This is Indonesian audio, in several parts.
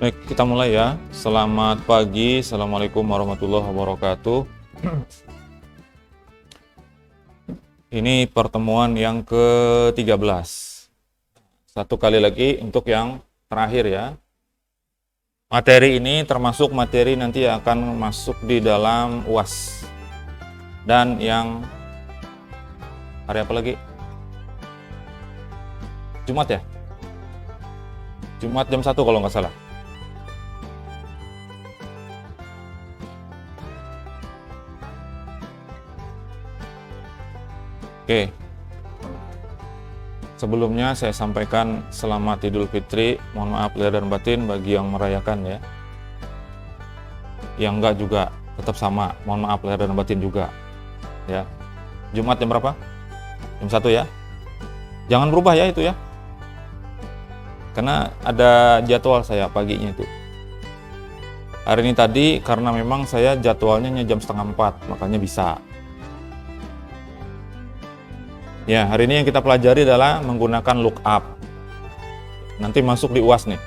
Baik, kita mulai ya. Selamat pagi, Assalamualaikum warahmatullahi wabarakatuh. Ini pertemuan yang ke-13. Satu kali lagi untuk yang terakhir ya. Materi ini termasuk materi nanti yang akan masuk di dalam UAS. Dan yang hari apa lagi? Jumat ya? Jumat jam 1 kalau nggak salah. Oke, sebelumnya saya sampaikan selamat Idul Fitri. Mohon maaf lahir dan batin bagi yang merayakan ya. Yang enggak juga tetap sama. Mohon maaf lahir dan batin juga. Ya. Jumat jam berapa? Jam 1 ya. Jangan berubah ya itu ya. Karena ada jadwal saya paginya itu. Hari ini tadi karena memang saya jadwalnya jam 3:30, makanya bisa. Ya, hari ini yang kita pelajari adalah menggunakan lookup. Nanti masuk di UAS nih.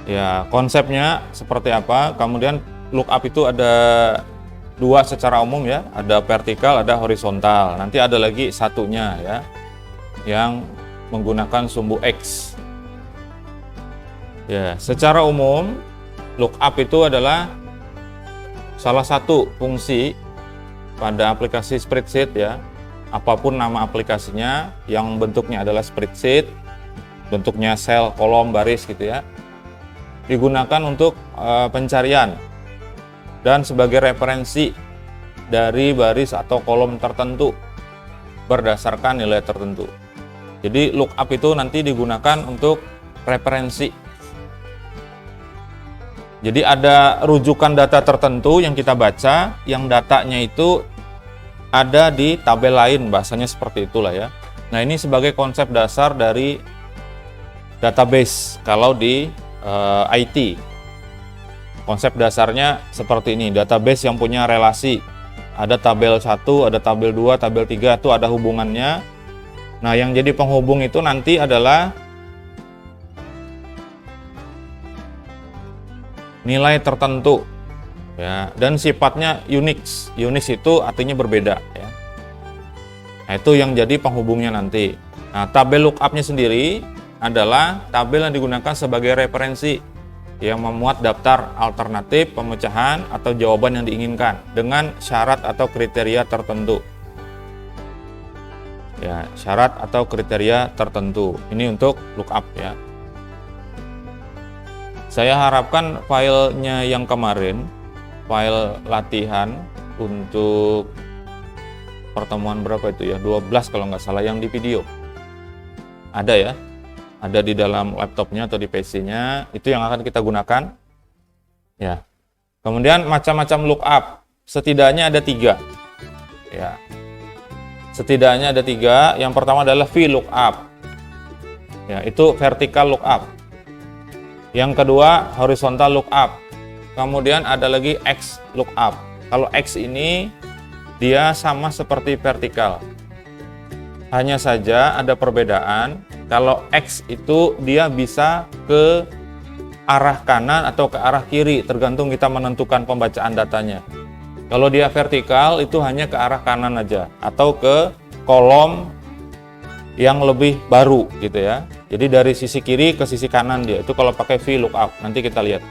Ya, konsepnya seperti apa? Kemudian lookup itu ada dua secara umum ya, ada vertikal, ada horizontal. Nanti ada lagi satunya ya, yang menggunakan sumbu X. Ya, secara umum lookup itu adalah salah satu fungsi pada aplikasi spreadsheet ya, apapun nama aplikasinya yang bentuknya adalah spreadsheet, bentuknya sel, kolom, baris gitu ya, digunakan untuk pencarian dan sebagai referensi dari baris atau kolom tertentu berdasarkan nilai tertentu. Jadi lookup itu nanti digunakan untuk referensi. Jadi ada rujukan data tertentu yang kita baca, yang datanya itu ada di tabel lain, bahasanya seperti itulah ya. Nah, ini sebagai konsep dasar dari database kalau di IT. Konsep dasarnya seperti ini, database yang punya relasi. Ada tabel 1, ada tabel 2, tabel 3, itu ada hubungannya. Nah, yang jadi penghubung itu nanti adalah nilai tertentu ya, dan sifatnya Unix. Unix itu artinya berbeda ya. Nah, itu yang jadi penghubungnya nanti. Nah, tabel lookupnya sendiri adalah tabel yang digunakan sebagai referensi yang memuat daftar alternatif pemecahan atau jawaban yang diinginkan dengan syarat atau kriteria tertentu. Ya, syarat atau kriteria tertentu. Ini untuk lookup ya. Saya harapkan filenya yang kemarin, file latihan untuk pertemuan berapa itu ya, 12 kalau nggak salah yang di video. Ada ya, ada di dalam laptopnya atau di PC-nya, itu yang akan kita gunakan. Ya. Kemudian macam-macam lookup, setidaknya ada 3. Ya. Setidaknya ada 3, yang pertama adalah VLOOKUP. Ya, itu vertical lookup. Yang kedua, horizontal lookup. Kemudian ada lagi X lookup. Kalau X ini dia sama seperti vertikal. Hanya saja ada perbedaan. Kalau X itu dia bisa ke arah kanan atau ke arah kiri, tergantung kita menentukan pembacaan datanya. Kalau dia vertikal itu hanya ke arah kanan aja atau ke kolom yang lebih baru gitu ya. Jadi dari sisi kiri ke sisi kanan dia. Itu kalau pakai VLOOKUP, nanti kita lihat.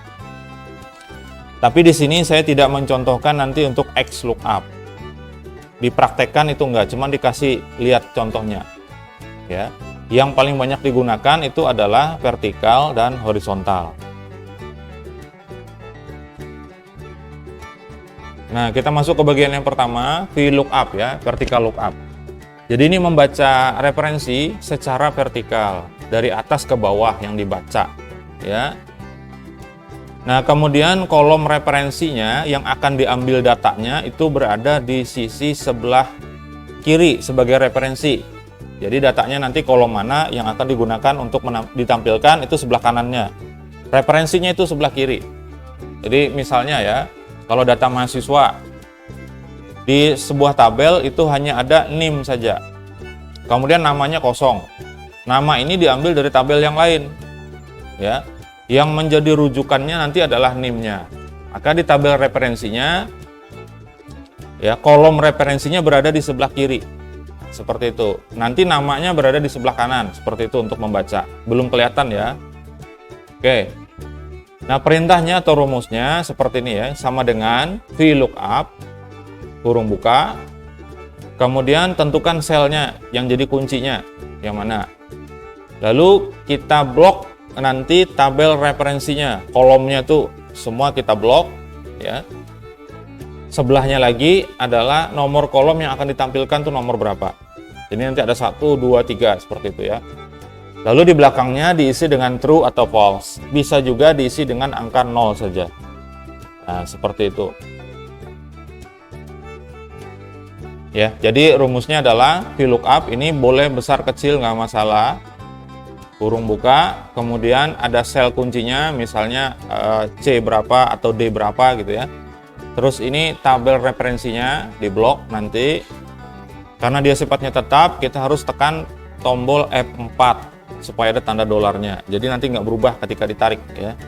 Tapi di sini saya tidak mencontohkan nanti untuk X lookup. Dipraktekkan itu enggak, cuma dikasih lihat contohnya. Ya. Yang paling banyak digunakan itu adalah vertikal dan horizontal. Nah, kita masuk ke bagian yang pertama, VLOOKUP ya, vertical lookup. Jadi ini membaca referensi secara vertikal, dari atas ke bawah yang dibaca ya. Nah, kemudian kolom referensinya yang akan diambil datanya itu berada di sisi sebelah kiri sebagai referensi. Jadi datanya nanti kolom mana yang akan digunakan untuk ditampilkan itu sebelah kanannya. Referensinya itu sebelah kiri. Jadi misalnya ya, kalau data mahasiswa di sebuah tabel itu hanya ada NIM saja. Kemudian namanya kosong. Nama ini diambil dari tabel yang lain. Ya. Yang menjadi rujukannya nanti adalah NIM-nya. Maka di tabel referensinya, ya, kolom referensinya berada di sebelah kiri. Seperti itu. Nanti namanya berada di sebelah kanan. Seperti itu untuk membaca. Belum kelihatan ya. Oke. Nah, perintahnya atau rumusnya seperti ini ya. Sama dengan VLOOKUP, kurung buka. Kemudian tentukan selnya yang jadi kuncinya. Yang mana? Lalu kita blok nanti tabel referensinya, kolomnya tuh semua kita blok ya. Sebelahnya lagi adalah nomor kolom yang akan ditampilkan tuh nomor berapa. Jadi nanti ada 1, 2, 3 seperti itu ya. Lalu di belakangnya diisi dengan true atau false. Bisa juga diisi dengan angka 0 saja. Nah, seperti itu. Ya, jadi rumusnya adalah VLOOKUP ini boleh besar kecil nggak masalah. Kurung buka, kemudian ada sel kuncinya, misalnya C berapa atau D berapa gitu ya. Terus ini tabel referensinya di blok nanti. Karena dia sifatnya tetap, kita harus tekan tombol F4 supaya ada tanda dolarnya. Jadi nanti nggak berubah ketika ditarik ya.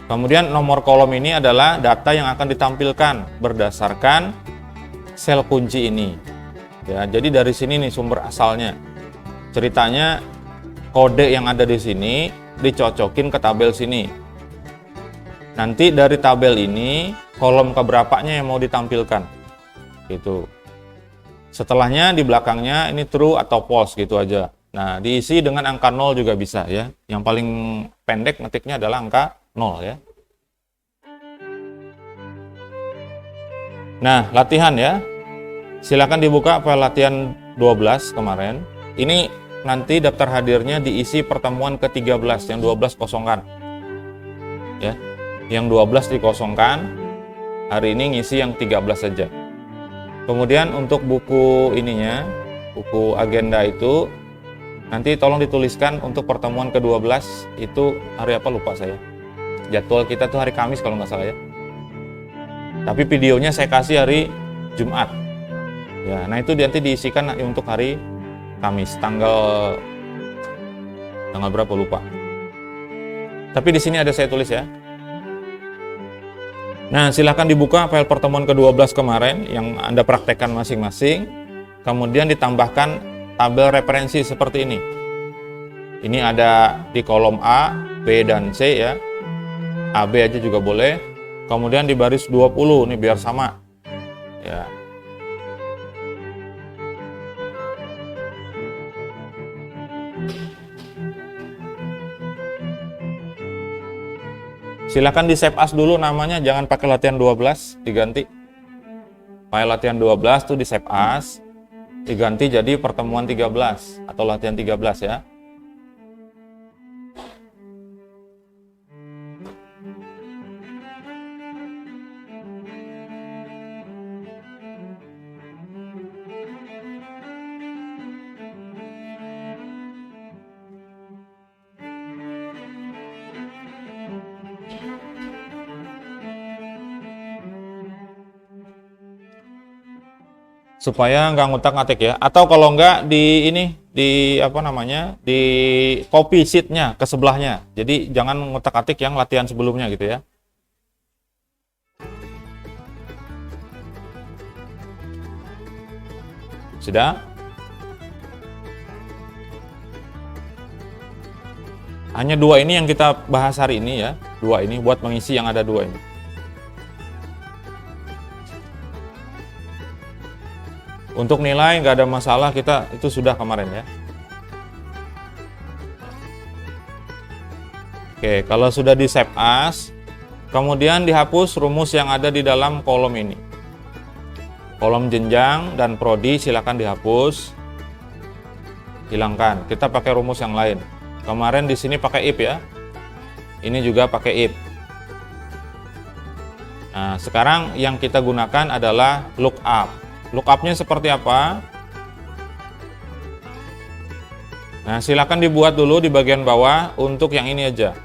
Kemudian nomor kolom ini adalah data yang akan ditampilkan berdasarkan sel kunci ini. Ya, jadi dari sini nih sumber asalnya. Ceritanya kode yang ada di sini dicocokin ke tabel sini. Nanti dari tabel ini kolom keberapanya yang mau ditampilkan. Gitu. Setelahnya di belakangnya ini true atau false gitu aja. Nah, diisi dengan angka 0 juga bisa ya. Yang paling pendek ngetiknya adalah angka 0 ya. Nah, latihan ya. Silakan dibuka file latihan 12 kemarin. Ini nanti daftar hadirnya diisi pertemuan ke-13, yang 12 kosongkan. Ya. Yang 12 dikosongkan. Hari ini ngisi yang 13 saja. Kemudian untuk buku ininya, buku agenda itu nanti tolong dituliskan untuk pertemuan ke-12 itu hari apa lupa saya. Jadwal kita tuh hari Kamis kalau nggak salah ya. Tapi videonya saya kasih hari Jumat. Ya, nah itu nanti diisikan untuk hari Kamis, tanggal berapa lupa. Tapi di sini ada saya tulis ya. Nah, silahkan dibuka file pertemuan ke-12 kemarin yang Anda praktekkan masing-masing. Kemudian ditambahkan tabel referensi seperti ini. Ini ada di kolom A, B, dan C ya. AB aja juga boleh. Kemudian di baris 20 nih biar sama. Ya. Silakan di save as dulu namanya, jangan pakai latihan 12, diganti. File latihan 12 tuh di save as, diganti jadi pertemuan 13 atau latihan 13 ya. Supaya nggak ngutak-ngatik ya, atau kalau nggak di ini di apa namanya di copy sheet-nya ke sebelahnya, jadi jangan ngutak-ngatik yang latihan sebelumnya gitu ya. Sudah? Hanya dua ini yang kita bahas hari ini ya, dua ini buat mengisi yang ada dua ini. Untuk nilai nggak ada masalah, kita itu sudah kemarin ya. Oke, kalau sudah di save as, kemudian dihapus rumus yang ada di dalam kolom ini. Kolom jenjang dan prodi silakan dihapus, hilangkan. Kita pakai rumus yang lain. Kemarin di sini pakai if ya. Ini juga pakai if. Nah, sekarang yang kita gunakan adalah lookup. Lookupnya seperti apa? Nah, silakan dibuat dulu di bagian bawah untuk yang ini aja.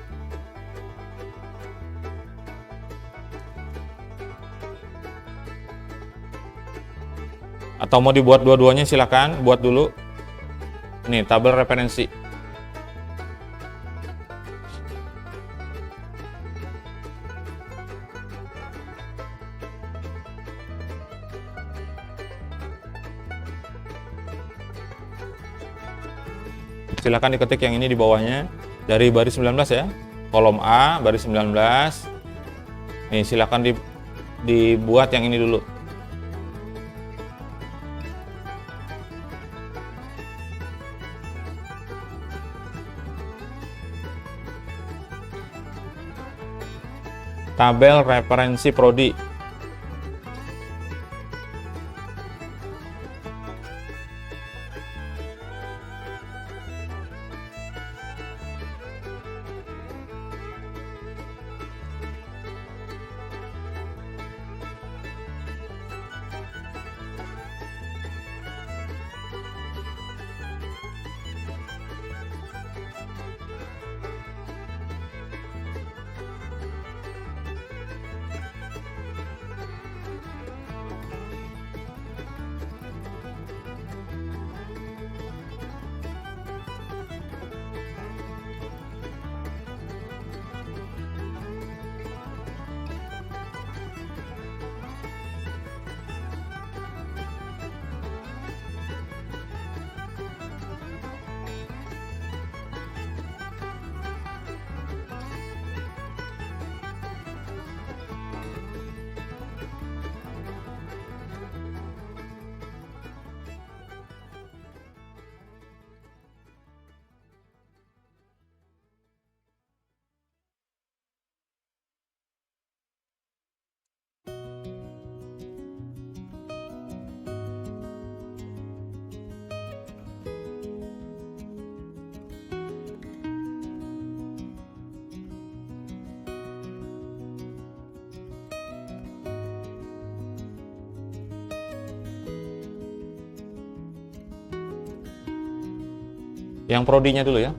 Atau mau dibuat dua-duanya silakan buat dulu. Nih, tabel referensi. Silahkan diketik yang ini di bawahnya dari baris 19 ya. Kolom A, baris 19. Nih, silahkan dibuat yang ini dulu. Tabel referensi prodi. Yang prodinya dulu ya.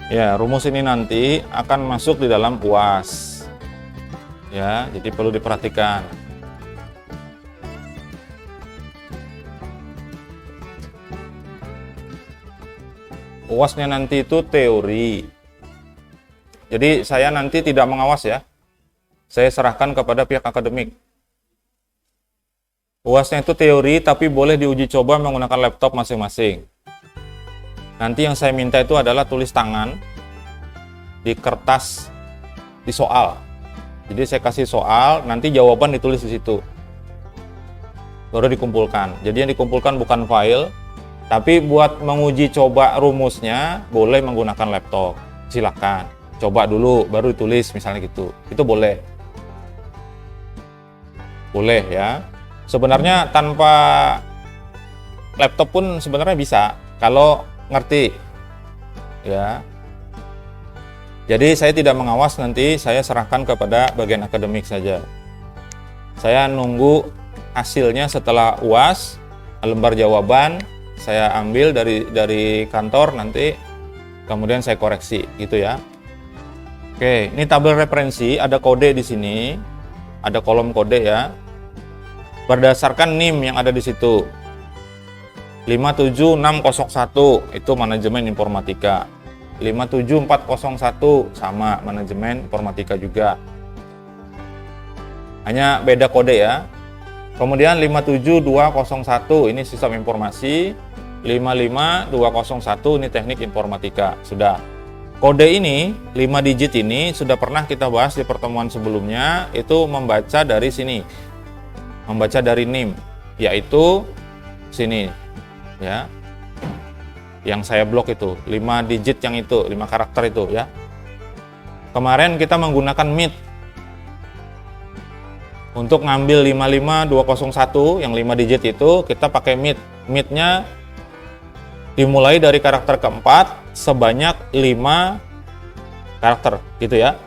Ya, rumus ini nanti akan masuk di dalam UAS. Ya, jadi perlu diperhatikan. UASnya nanti itu teori. Jadi saya nanti tidak mengawas ya. Saya serahkan kepada pihak akademik. UASnya itu teori tapi boleh diuji coba menggunakan laptop masing-masing. Nanti yang saya minta itu adalah tulis tangan di kertas di soal. Jadi saya kasih soal, nanti jawaban ditulis di situ. Baru dikumpulkan. Jadi yang dikumpulkan bukan file, tapi buat menguji coba rumusnya boleh menggunakan laptop. Silakan. Coba dulu baru ditulis misalnya gitu. Itu boleh. Boleh ya. Sebenarnya tanpa laptop pun sebenarnya bisa kalau ngerti ya. Jadi saya tidak mengawas, nanti saya serahkan kepada bagian akademik saja. Saya nunggu hasilnya setelah UAS, lembar jawaban saya ambil dari kantor nanti, kemudian saya koreksi gitu ya. Oke, ini tabel referensi, ada kode di sini, ada kolom kode ya. Berdasarkan NIM yang ada di situ. 57601 itu manajemen informatika. 57401 sama manajemen informatika juga. Hanya beda kode ya. Kemudian 57201 ini sistem informasi, 55201 ini teknik informatika. Sudah. Kode ini 5 digit ini sudah pernah kita bahas di pertemuan sebelumnya, itu membaca dari sini. Membaca dari NIM, yaitu sini ya. Yang saya blok itu 5 digit, yang itu 5 karakter itu ya. Kemarin kita menggunakan MIT untuk ngambil 55201 yang 5 digit itu, kita pakai MIT. MIT-nya dimulai dari karakter keempat sebanyak 5 karakter gitu ya.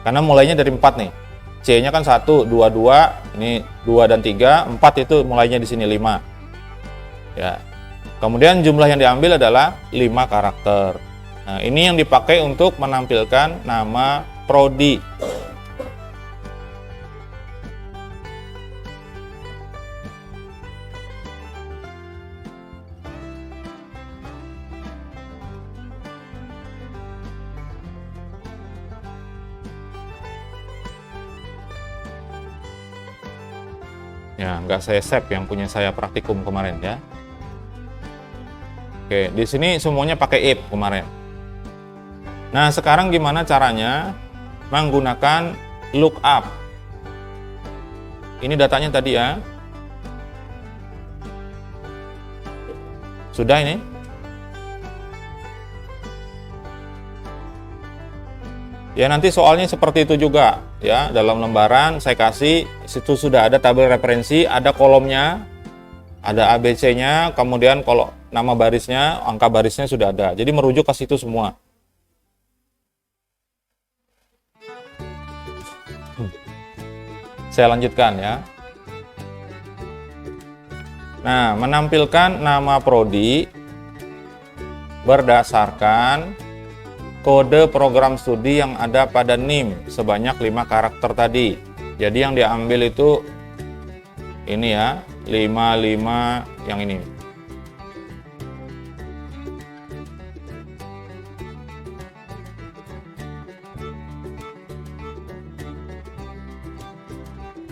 Karena mulainya dari 4 nih. C-nya kan 1, 2, 2, ini 2 dan 3, 4 itu mulainya di sini 5. Ya. Kemudian jumlah yang diambil adalah 5 karakter. Nah, ini yang dipakai untuk menampilkan nama prodi. Ya, nggak saya save yang punya saya praktikum kemarin ya. Oke, di sini semuanya pakai if kemarin. Nah, sekarang gimana caranya menggunakan lookup? Ini datanya tadi ya. Sudah ini? Ya, nanti soalnya seperti itu juga ya. Dalam lembaran saya kasih, situ sudah ada tabel referensi, ada kolomnya, ada ABC-nya, kemudian kalau nama barisnya, angka barisnya sudah ada. Jadi merujuk ke situ semua. Saya lanjutkan ya. Nah, menampilkan nama prodi berdasarkan kode program studi yang ada pada NIM sebanyak 5 karakter tadi. Jadi yang diambil itu ini ya, 55 yang ini.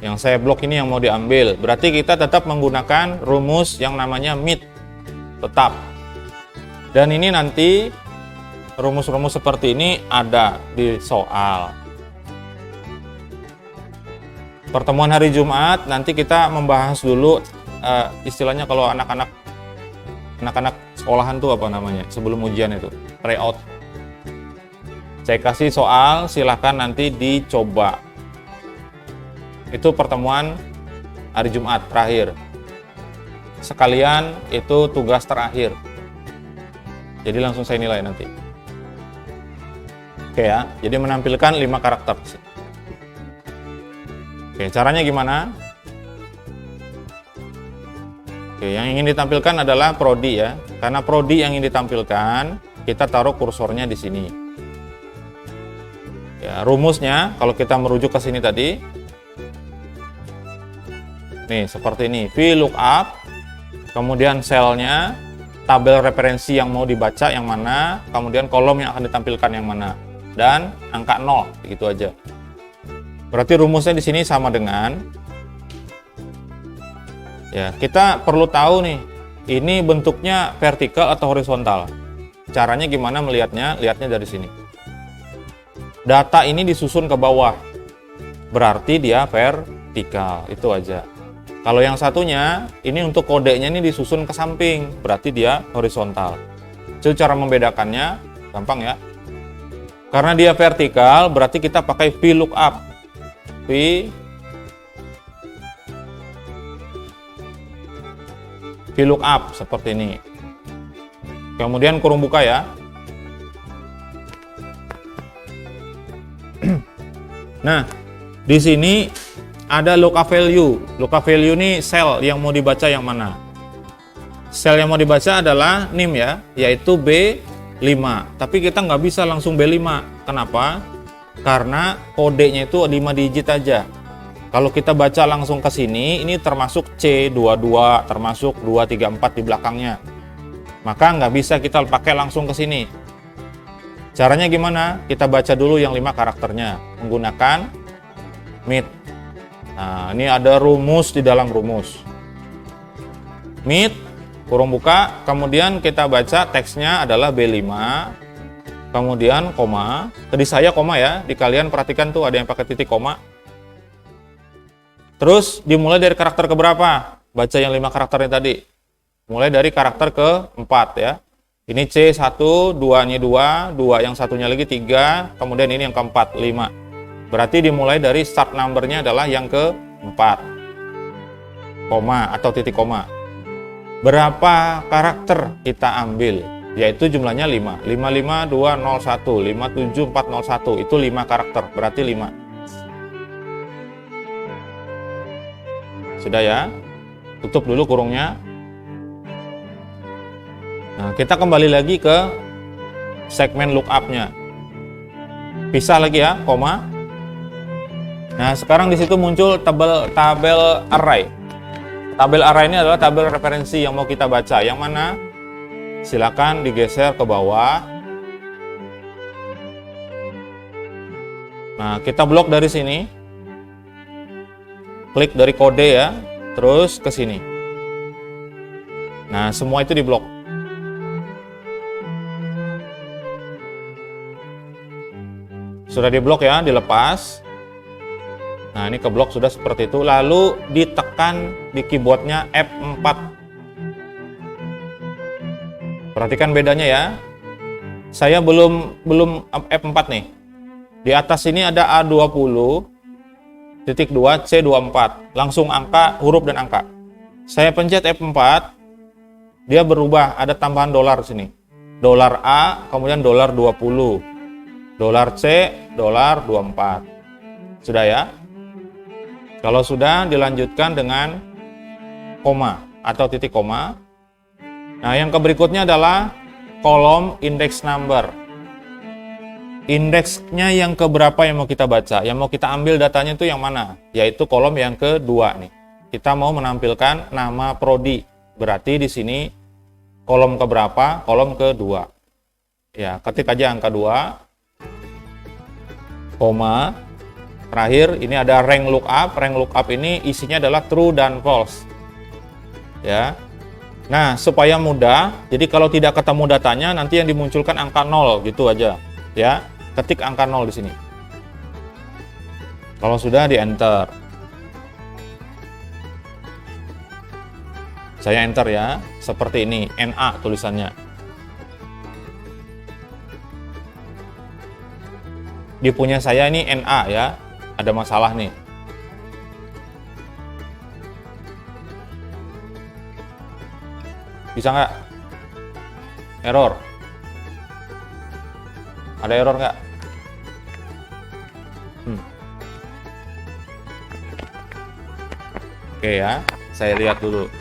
Yang saya blok ini yang mau diambil. Berarti kita tetap menggunakan rumus yang namanya MIT. Tetap. Dan ini nanti rumus-rumus seperti ini ada di soal. Pertemuan hari Jumat nanti kita membahas dulu istilahnya kalau anak-anak sekolahan tuh apa namanya sebelum ujian itu, tryout. Saya kasih soal, silahkan nanti dicoba. Itu pertemuan hari Jumat terakhir. Sekalian itu tugas terakhir. Jadi langsung saya nilai nanti. Oke ya, jadi menampilkan 5 karakter. Oke, caranya gimana? Oke, yang ingin ditampilkan adalah prodi ya. Karena prodi yang ingin ditampilkan, kita taruh kursornya di sini. Ya, rumusnya kalau kita merujuk ke sini tadi, nih seperti ini, VLOOKUP, kemudian selnya, tabel referensi yang mau dibaca yang mana, kemudian kolom yang akan ditampilkan yang mana, dan angka 0, begitu aja. Berarti rumusnya di sini sama dengan, ya kita perlu tahu nih, ini bentuknya vertikal atau horizontal. Caranya gimana melihatnya? Lihatnya dari sini. Data ini disusun ke bawah, berarti dia vertikal, itu aja. Kalau yang satunya, ini untuk kodenya ini disusun ke samping, berarti dia horizontal. Jadi cara membedakannya, gampang ya. Karena dia vertikal, berarti kita pakai VLOOKUP. VLOOKUP, seperti ini. Kemudian kurung buka ya. Nah, di sini ada lookup value. Lookup value ini sel yang mau dibaca yang mana. Sel yang mau dibaca adalah NIM ya, yaitu B5. Tapi kita nggak bisa langsung B5. Kenapa? Karena kodenya itu 5 digit aja. Kalau kita baca langsung ke sini, ini termasuk C22, termasuk 234 di belakangnya. Maka nggak bisa kita pakai langsung ke sini. Caranya gimana? Kita baca dulu yang 5 karakternya menggunakan MIT. Nah, ini ada rumus di dalam rumus. MIT, kurung buka, kemudian kita baca teksnya adalah B5, kemudian koma, tadi saya koma ya, di kalian perhatikan tuh ada yang pakai titik koma. Terus dimulai dari karakter keberapa? Baca yang 5 karakternya tadi. Mulai dari karakter ke-4 ya. Ini C1, 2-nya 2, 2 yang satunya lagi 3, kemudian ini yang ke-4, 5. Berarti dimulai dari start number-nya adalah yang ke-4. Koma atau titik koma. Berapa karakter kita ambil? Yaitu jumlahnya 5. 55201, 57401, itu 5 karakter, berarti 5. Sudah ya? Tutup dulu kurungnya. Nah, kita kembali lagi ke segmen lookup-nya. Pisah lagi ya, koma. Nah, sekarang di situ muncul tabel array. Tabel array ini adalah tabel referensi yang mau kita baca. Yang mana? Silakan digeser ke bawah. Nah, kita blok dari sini. Klik dari kode ya, terus ke sini. Nah, semua itu diblok. Sudah diblok ya, dilepas. Nah, ini keblok sudah seperti itu. Lalu ditekan di keyboardnya F4. Perhatikan bedanya ya. Saya belum F4 nih. Di atas ini ada A20, titik 2, C24. Langsung angka, huruf dan angka. Saya pencet F4, dia berubah, ada tambahan dolar sini. Dolar A, kemudian dolar 20. Dolar C, dolar 24. Sudah ya? Kalau sudah, dilanjutkan dengan koma atau titik koma. Nah, yang berikutnya adalah kolom index number. Indeksnya yang keberapa yang mau kita baca? Yang mau kita ambil datanya itu yang mana? Yaitu kolom yang kedua nih. Kita mau menampilkan nama prodi. Berarti di sini kolom keberapa? Kolom kedua. Ya, ketik aja angka 2. Koma. Terakhir ini ada rank lookup. Rank lookup ini isinya adalah true dan false. Ya. Nah, supaya mudah, jadi kalau tidak ketemu datanya nanti yang dimunculkan angka 0 gitu aja. Ya. Ketik angka 0 di sini. Kalau sudah di enter. Saya enter ya, seperti ini, NA tulisannya. Di punya saya ini NA ya. Ada masalah nih. Bisa nggak? Error. Ada error nggak? Oke ya, saya lihat dulu.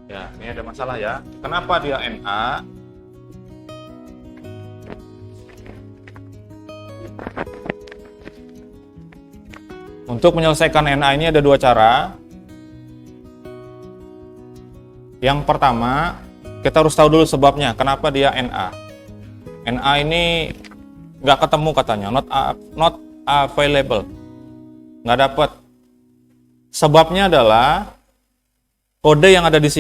Ya, ini ada masalah ya. Kenapa dia Na? Untuk menyelesaikan Na ini ada dua cara. Yang pertama, kita harus tahu dulu sebabnya. Kenapa dia Na? Na ini nggak ketemu katanya, not available, nggak dapat. Sebabnya adalah kode yang ada di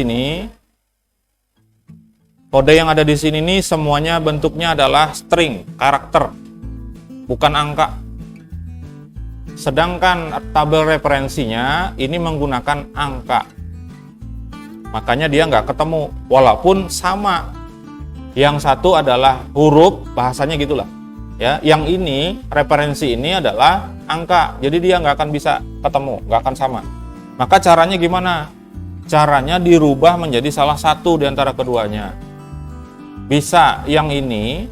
sini, nih semuanya bentuknya adalah string, karakter, bukan angka. Sedangkan tabel referensinya ini menggunakan angka. Makanya dia nggak ketemu, walaupun sama. Yang satu adalah huruf, bahasanya gitulah. Ya, yang ini, referensi ini adalah angka. Jadi dia nggak akan bisa ketemu, nggak akan sama. Maka caranya gimana? Caranya dirubah menjadi salah satu di antara keduanya. Bisa yang ini,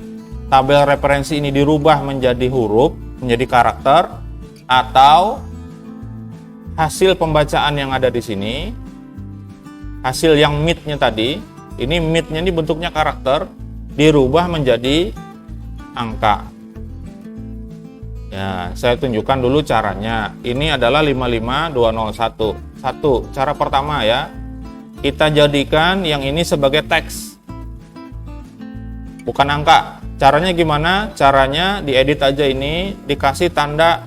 tabel referensi ini dirubah menjadi huruf, menjadi karakter, atau hasil pembacaan yang ada di sini, hasil yang mid-nya tadi, ini mid-nya ini bentuknya karakter, dirubah menjadi angka. Ya, saya tunjukkan dulu caranya. Ini adalah 55201. Cara pertama ya, kita jadikan yang ini sebagai teks, bukan angka. Caranya gimana? Caranya diedit aja ini, dikasih tanda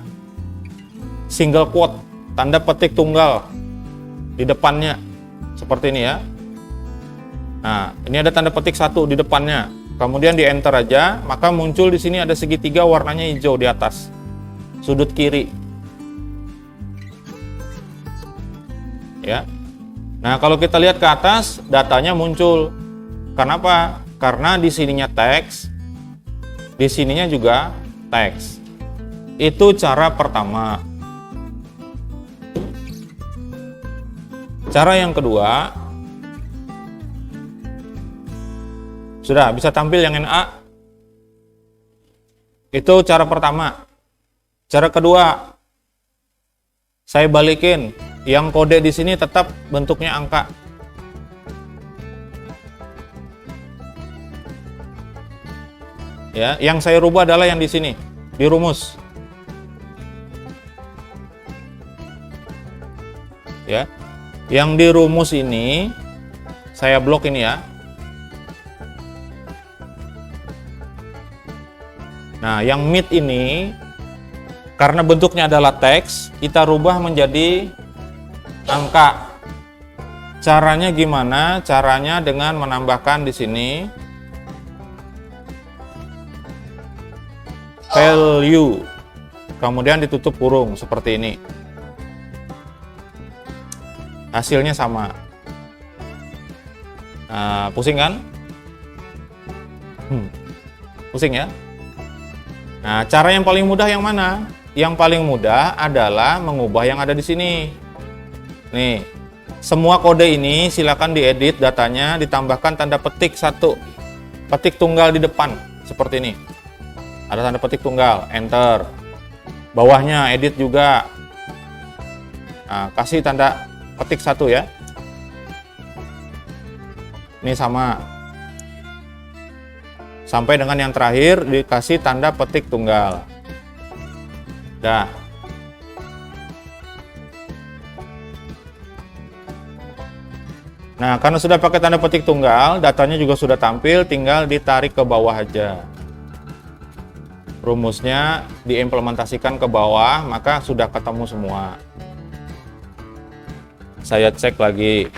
single quote, tanda petik tunggal di depannya, seperti ini ya. Nah, ini ada tanda petik 1 di depannya. Kemudian di enter aja, maka muncul di sini ada segitiga warnanya hijau di atas, sudut kiri. ya. Nah, kalau kita lihat ke atas, datanya muncul. Kenapa? Karena di sininya teks, di sininya juga teks. Itu cara pertama. Cara yang kedua, sudah bisa tampil yang NA. Itu cara pertama. Cara kedua, saya balikin, yang kode di sini tetap bentuknya angka. Ya, yang saya rubah adalah yang di sini, di rumus. Ya. Yang di rumus ini saya blok ini ya. Nah, yang mid ini karena bentuknya adalah teks, kita rubah menjadi angka. Caranya gimana? Caranya dengan menambahkan di sini value, kemudian ditutup kurung seperti ini. Hasilnya sama. Nah, pusing kan? Pusing ya? Nah, cara yang paling mudah yang mana? Yang paling mudah adalah mengubah yang ada di sini. Nih, semua kode ini silakan diedit datanya, ditambahkan tanda petik 1, petik tunggal di depan seperti ini. Ada tanda petik tunggal, enter. Bawahnya edit juga. Nah, kasih tanda petik 1 ya. Ini sama. Sampai dengan yang terakhir dikasih tanda petik tunggal. Dah. Nah, karena sudah pakai tanda petik tunggal, datanya juga sudah tampil, tinggal ditarik ke bawah aja. Rumusnya diimplementasikan ke bawah, maka sudah ketemu semua. Saya cek lagi.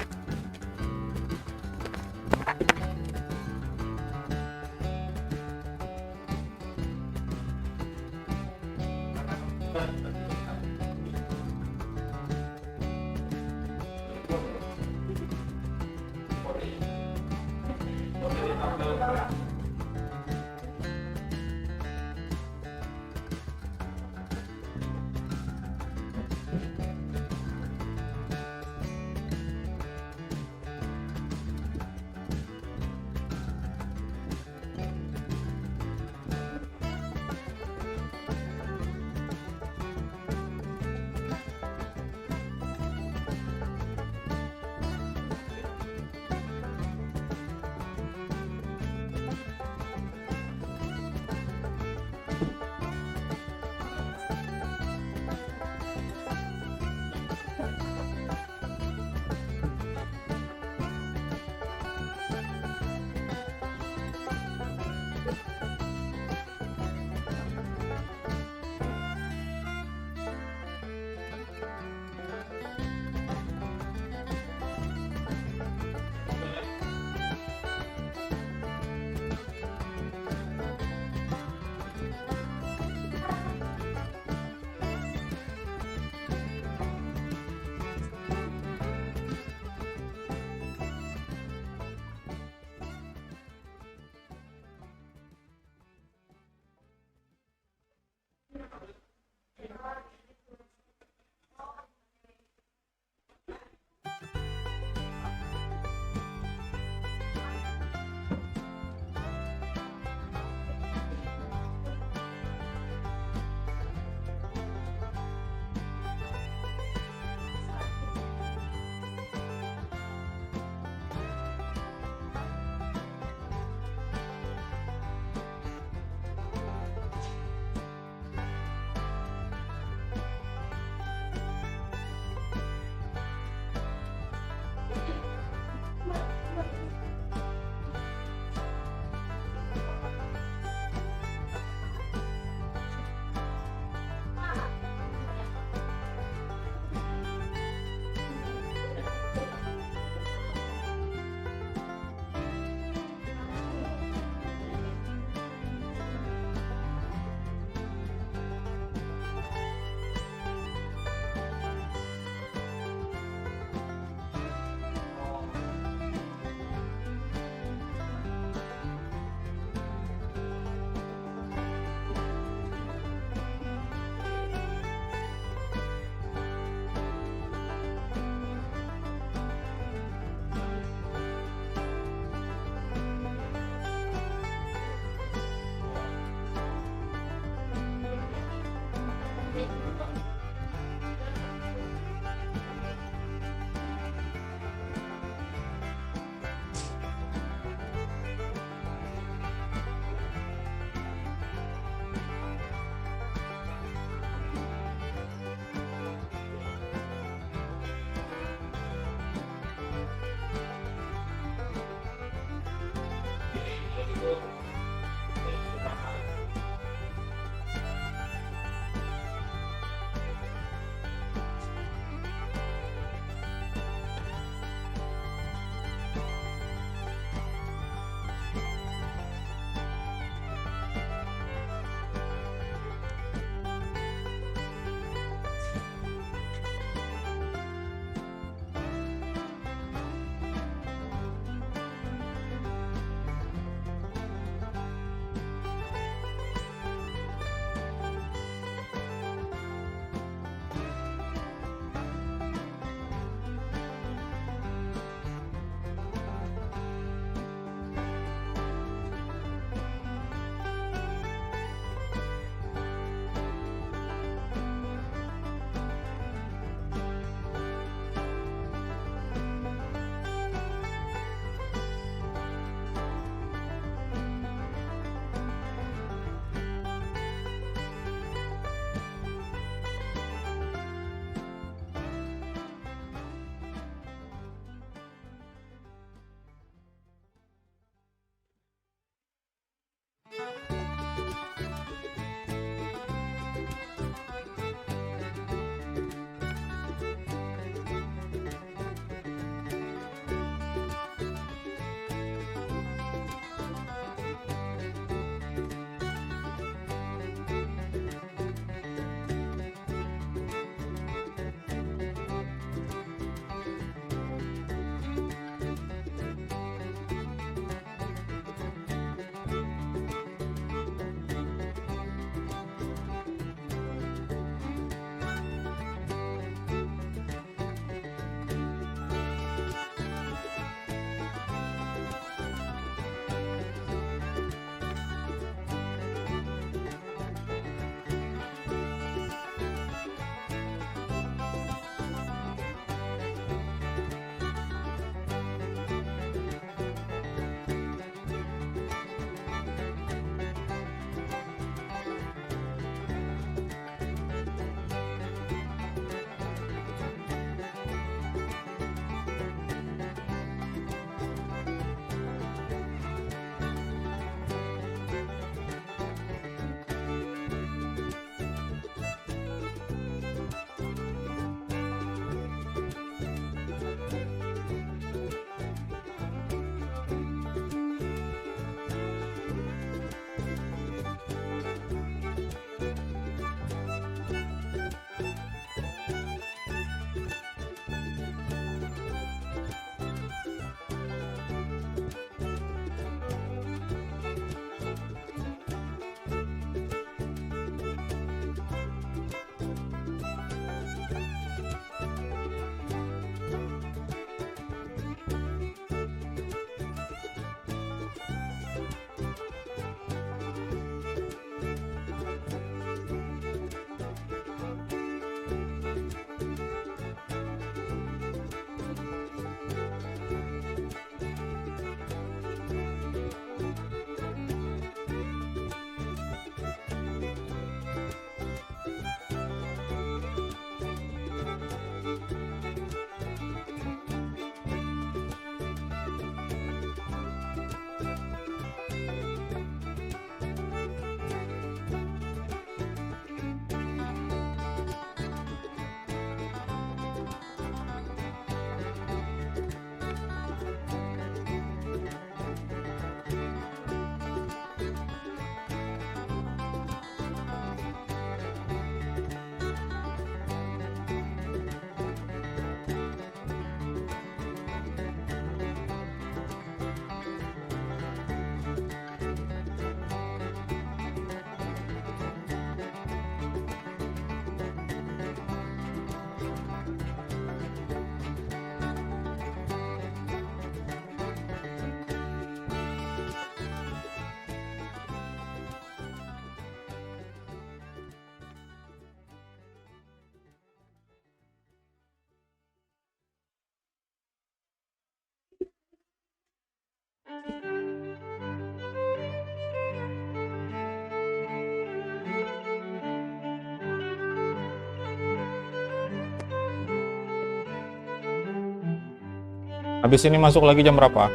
Habis ini masuk lagi jam berapa?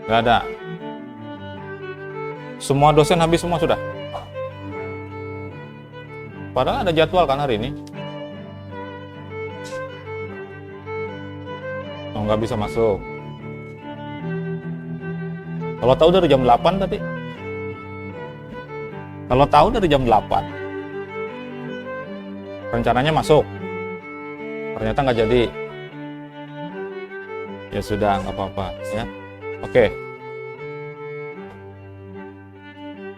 Nggak ada. Semua dosen habis semua sudah? Padahal ada jadwal kan hari ini? Oh, nggak bisa masuk. Kalau tahu dari jam 8 tadi. Kalau tahu dari jam 8. Rencananya masuk. Ternyata nggak jadi. Ya sudah, nggak apa-apa ya. Oke.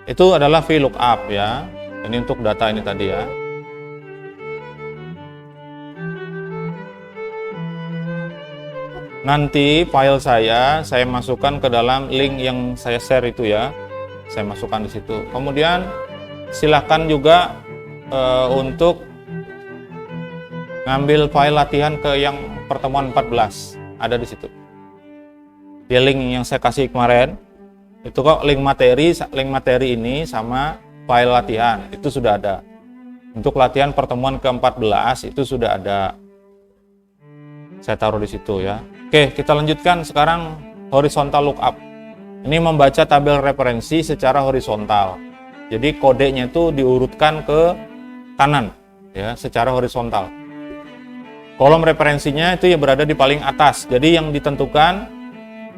Itu adalah VLOOKUP ya. Ini untuk data ini tadi ya. Nanti file saya masukkan ke dalam link yang saya share itu ya. Saya masukkan di situ. Kemudian silakan juga untuk ngambil file latihan ke yang pertemuan 14, ada di situ. Di link yang saya kasih kemarin, itu kok link materi ini sama file latihan itu sudah ada. Untuk latihan pertemuan ke-14 itu sudah ada. Saya taruh di situ ya. Oke, kita lanjutkan sekarang horizontal lookup. Ini membaca tabel referensi secara horizontal. Jadi kodenya itu diurutkan ke kanan ya, secara horizontal. Kolom referensinya itu ya berada di paling atas. Jadi yang ditentukan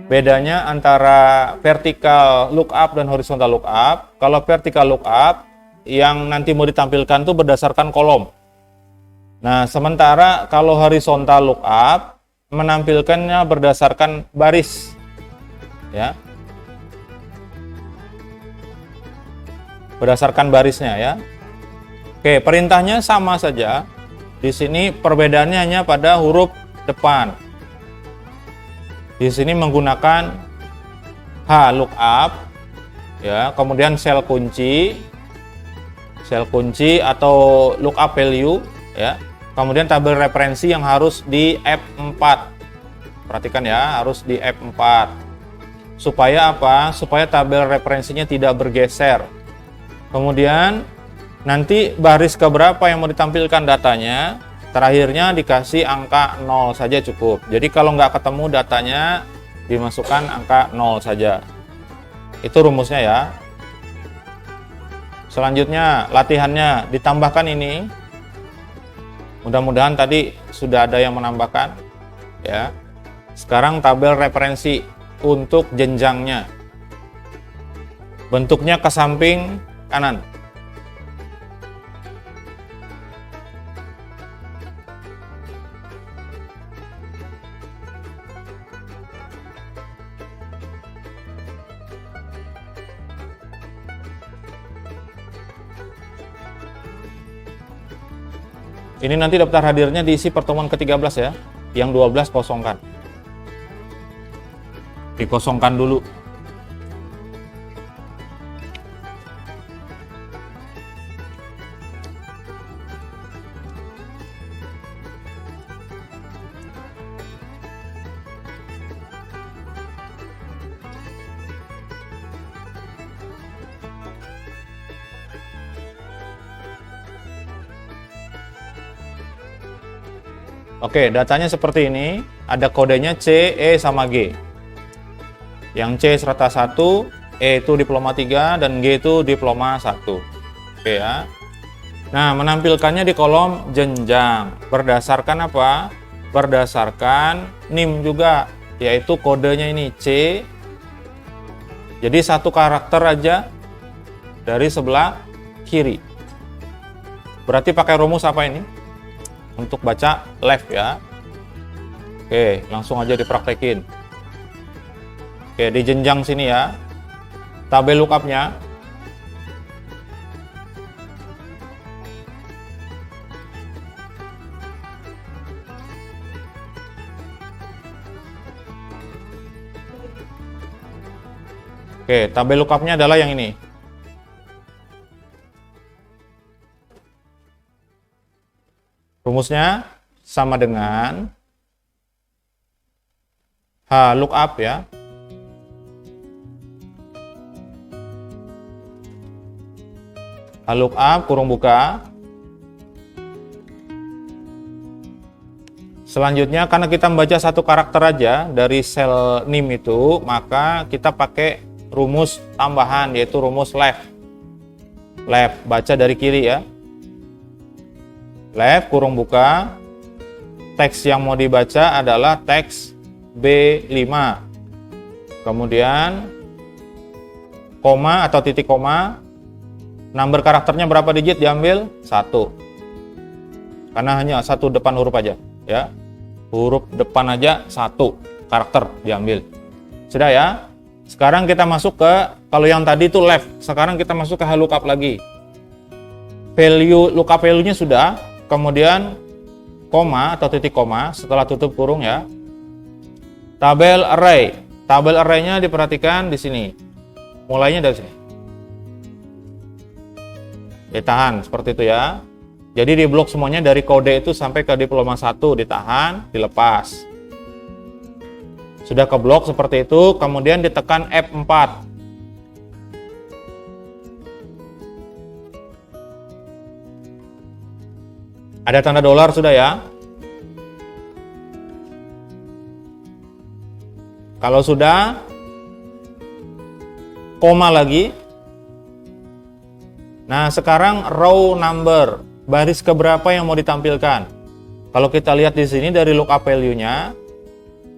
bedanya antara vertical lookup dan horizontal lookup. Kalau vertical lookup yang nanti mau ditampilkan itu berdasarkan kolom. Nah, sementara kalau horizontal lookup menampilkannya berdasarkan baris. Ya. Berdasarkan barisnya ya. Oke, perintahnya sama saja. Di sini perbedaannya hanya pada huruf depan. Di sini menggunakan lookup ya, kemudian sel kunci atau lookup value ya. Kemudian tabel referensi yang harus di F4. Perhatikan ya, harus di F4. Supaya apa? Supaya tabel referensinya tidak bergeser. Kemudian nanti baris keberapa yang mau ditampilkan datanya, terakhirnya dikasih angka 0 saja cukup. Jadi kalau nggak ketemu datanya, dimasukkan angka 0 saja. Itu rumusnya ya. Selanjutnya latihannya ditambahkan ini. Mudah-mudahan tadi sudah ada yang menambahkan ya. Sekarang tabel referensi untuk jenjangnya. Bentuknya ke samping kanan. Ini nanti daftar hadirnya diisi pertemuan ke-13 ya. Yang 12 kosongkan. Dikosongkan dulu. Oke, datanya seperti ini. Ada kodenya C, E, sama G. Yang C serta 1, E itu diploma 3, dan G itu diploma 1. Oke ya. Nah, menampilkannya di kolom jenjang. Berdasarkan apa? Berdasarkan NIM juga, yaitu kodenya ini C. Jadi satu karakter aja dari sebelah kiri. Berarti pakai rumus apa ini? Untuk baca left ya. Oke, langsung aja dipraktekin. Oke, di jenjang sini ya. Tabel lookupnya. Oke, tabel lookupnya adalah yang ini. Rumusnya sama dengan lookup ya. Lookup kurung buka Selanjutnya, karena kita membaca satu karakter aja dari sel NIM itu, maka kita pakai rumus tambahan, yaitu rumus left. Left, baca dari kiri ya. Left, kurung buka. Teks yang mau dibaca adalah teks B5. Kemudian, koma atau titik koma. Number karakternya berapa digit diambil? 1. Karena hanya satu depan huruf aja. Ya, huruf depan aja 1 karakter diambil. Sudah ya. Sekarang kita masuk ke, kalau yang tadi itu left, sekarang kita masuk ke lookup lagi. Lookup value-nya sudah, kemudian koma atau titik koma setelah tutup kurung ya. Tabel array. Tabel array-nya diperhatikan di sini. Mulainya dari sini. Ditahan seperti itu ya. Jadi di blok semuanya dari kode itu sampai ke diploma 1 ditahan, dilepas. Sudah ke blok seperti itu, kemudian ditekan F4. Ada tanda dolar sudah ya. Kalau sudah, koma lagi. Nah, sekarang row number, baris keberapa yang mau ditampilkan. Kalau kita lihat di sini dari lookup value-nya,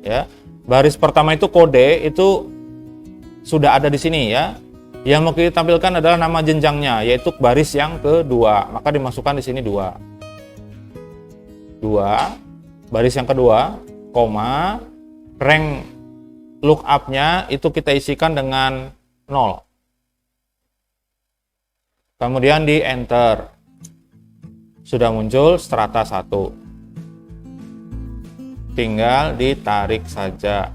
ya, baris pertama itu kode itu sudah ada di sini ya. Yang mau kita tampilkan adalah nama jenjangnya, yaitu baris yang kedua. Maka dimasukkan di sini 2. Baris yang kedua, koma, rank lookup-nya itu kita isikan dengan 0. Kemudian di enter. Sudah muncul strata 1. Tinggal ditarik saja.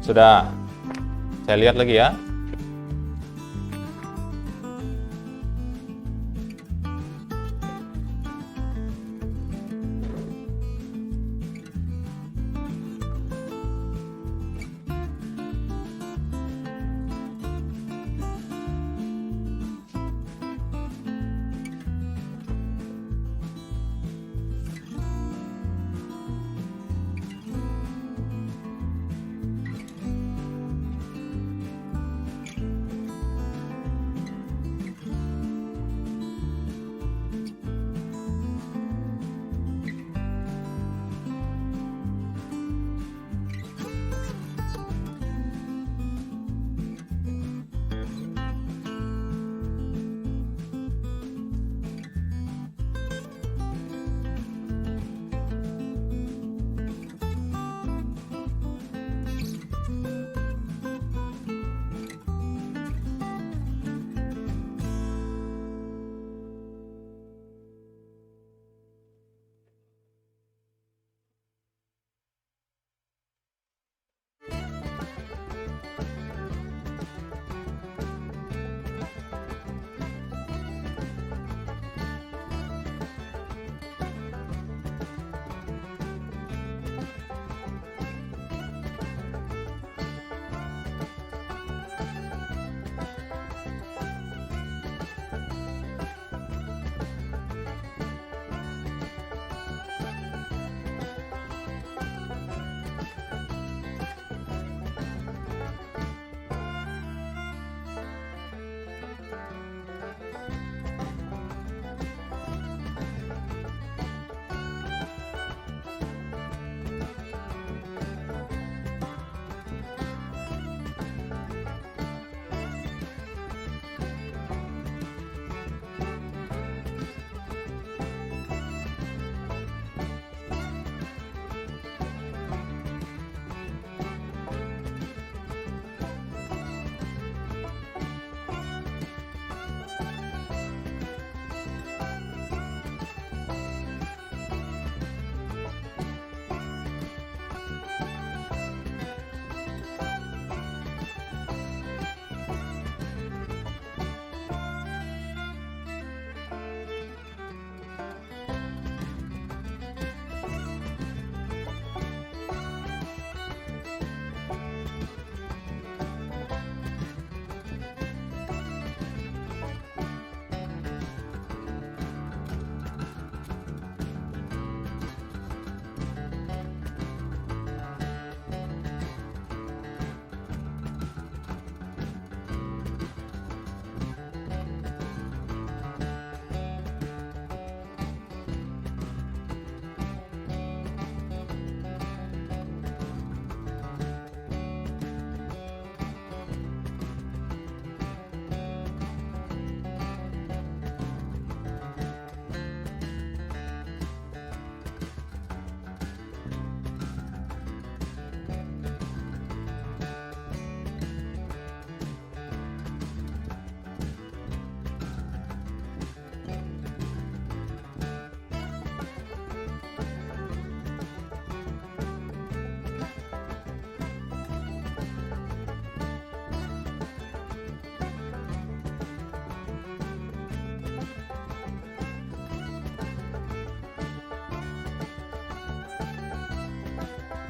Sudah. Saya lihat lagi ya.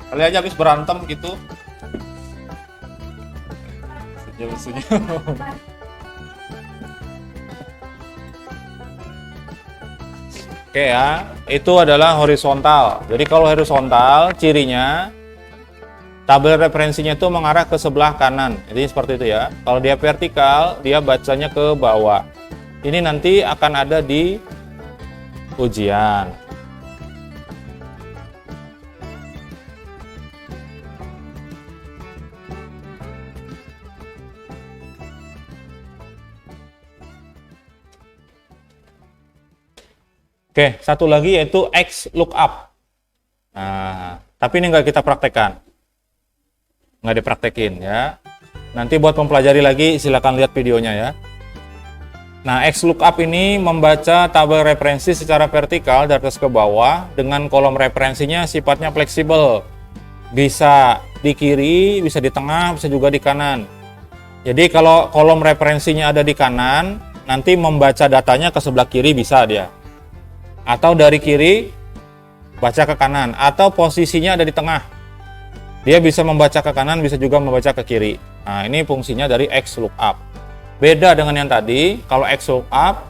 Kali aja habis berantem gitu. Senyum-senyum. Oke ya, itu adalah horizontal. Jadi kalau horizontal, cirinya tabel referensinya itu mengarah ke sebelah kanan. Jadi seperti itu ya. Kalau dia vertikal, dia bacanya ke bawah. Ini nanti akan ada di ujian. Oke, satu lagi yaitu X lookup. Nah, tapi ini nggak kita praktekkan. Nggak dipraktekin ya. Nanti buat mempelajari lagi silakan lihat videonya ya. Nah, X lookup ini membaca tabel referensi secara vertikal dari atas ke bawah dengan kolom referensinya sifatnya fleksibel. Bisa di kiri, bisa di tengah, bisa juga di kanan. Jadi kalau kolom referensinya ada di kanan, nanti membaca datanya ke sebelah kiri bisa dia. Atau dari kiri baca ke kanan, atau posisinya ada di tengah. Dia bisa membaca ke kanan, bisa juga membaca ke kiri. Nah, ini fungsinya dari X lookup. Beda dengan yang tadi, kalau X lookup,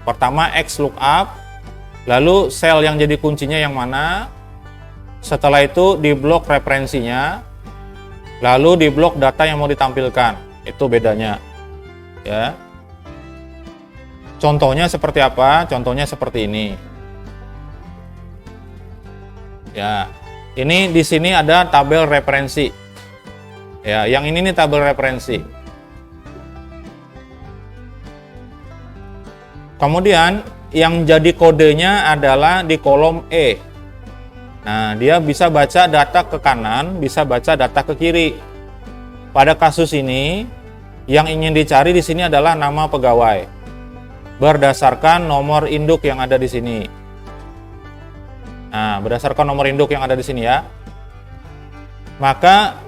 pertama X lookup, lalu sel yang jadi kuncinya yang mana, setelah itu di blok referensinya, lalu di blok data yang mau ditampilkan. Itu bedanya. Ya. Contohnya seperti apa? Contohnya seperti ini. Ya, ini di sini ada tabel referensi. Ya, yang ini nih tabel referensi. Kemudian yang jadi kodenya adalah di kolom E. Nah, dia bisa baca data ke kanan, bisa baca data ke kiri. Pada kasus ini, yang ingin dicari di sini adalah nama pegawai berdasarkan nomor induk yang ada di sini. Nah, berdasarkan nomor induk yang ada di sini ya. Maka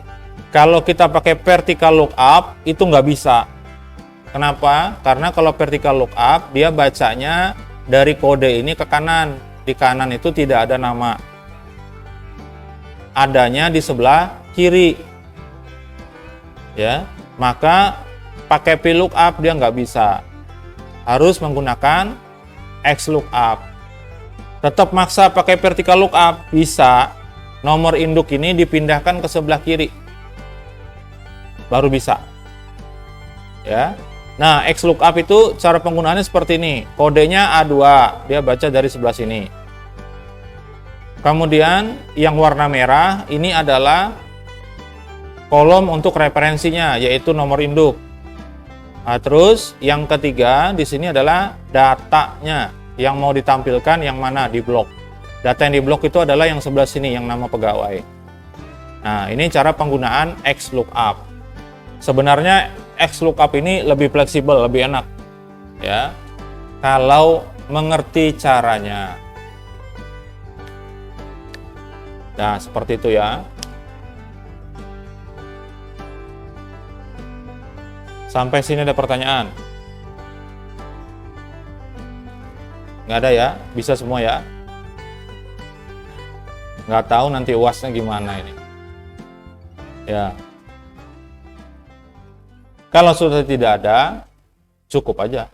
kalau kita pakai vertical lookup itu nggak bisa. Kenapa? Karena kalau vertical lookup dia bacanya dari kode ini ke kanan. Di kanan itu tidak ada nama. Adanya di sebelah kiri. Ya, maka pakai VLOOKUP dia nggak bisa. Harus menggunakan XLOOKUP. Tetap maksa pakai vertical lookup, bisa. Nomor induk ini dipindahkan ke sebelah kiri. Baru bisa. Ya. Nah, X lookup itu cara penggunaannya seperti ini. Kodenya A2, dia baca dari sebelah sini. Kemudian yang warna merah ini adalah kolom untuk referensinya, yaitu nomor induk. Nah, terus yang ketiga di sini adalah datanya. Yang mau ditampilkan yang mana di blok. Data yang di blok itu adalah yang sebelah sini, yang nama pegawai. Nah, ini cara penggunaan X lookup. Sebenarnya X lookup ini lebih fleksibel, lebih enak. Ya. Kalau mengerti caranya. Nah, seperti itu ya. Sampai sini ada pertanyaan? Nggak ada ya? Bisa semua ya? Nggak tahu nanti UASnya gimana ini. Ya. Kalau sudah tidak ada, cukup aja.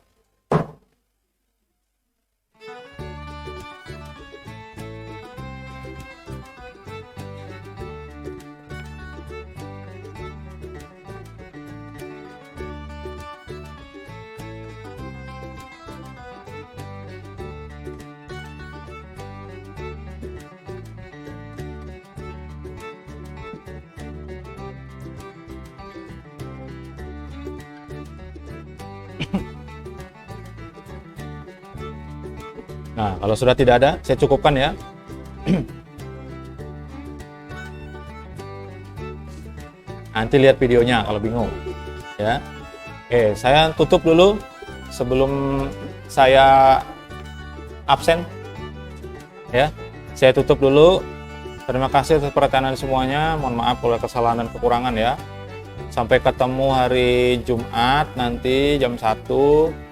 Nah, kalau sudah tidak ada, saya cukupkan ya. Nanti lihat videonya kalau bingung. Ya. Oke, saya tutup dulu sebelum saya absen. Ya. Saya tutup dulu. Terima kasih atas perhatian semuanya. Mohon maaf kalau ada kesalahan dan kekurangan ya. Sampai ketemu hari Jumat nanti jam 1.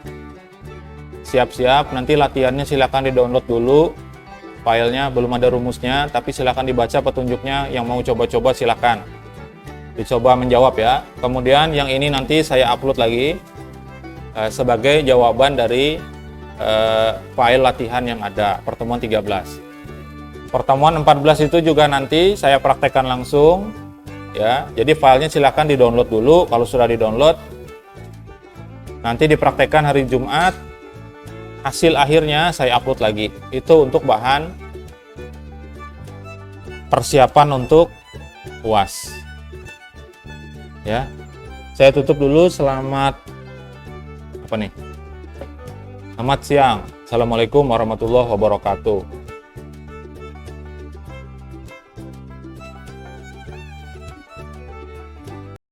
Siap-siap, nanti latihannya silakan di-download dulu. filenya, belum ada rumusnya, tapi silakan dibaca petunjuknya. Yang mau coba-coba silakan dicoba menjawab ya. Kemudian yang ini nanti saya upload lagi sebagai jawaban dari file latihan yang ada pertemuan 13. Pertemuan 14 itu juga nanti saya praktekkan langsung ya. Jadi filenya silakan di-download dulu. Kalau sudah di-download, nanti dipraktekkan hari Jumat. Hasil akhirnya saya upload lagi. Itu untuk bahan persiapan untuk UAS. Ya. Saya tutup dulu. Selamat siang. Assalamualaikum warahmatullahi wabarakatuh.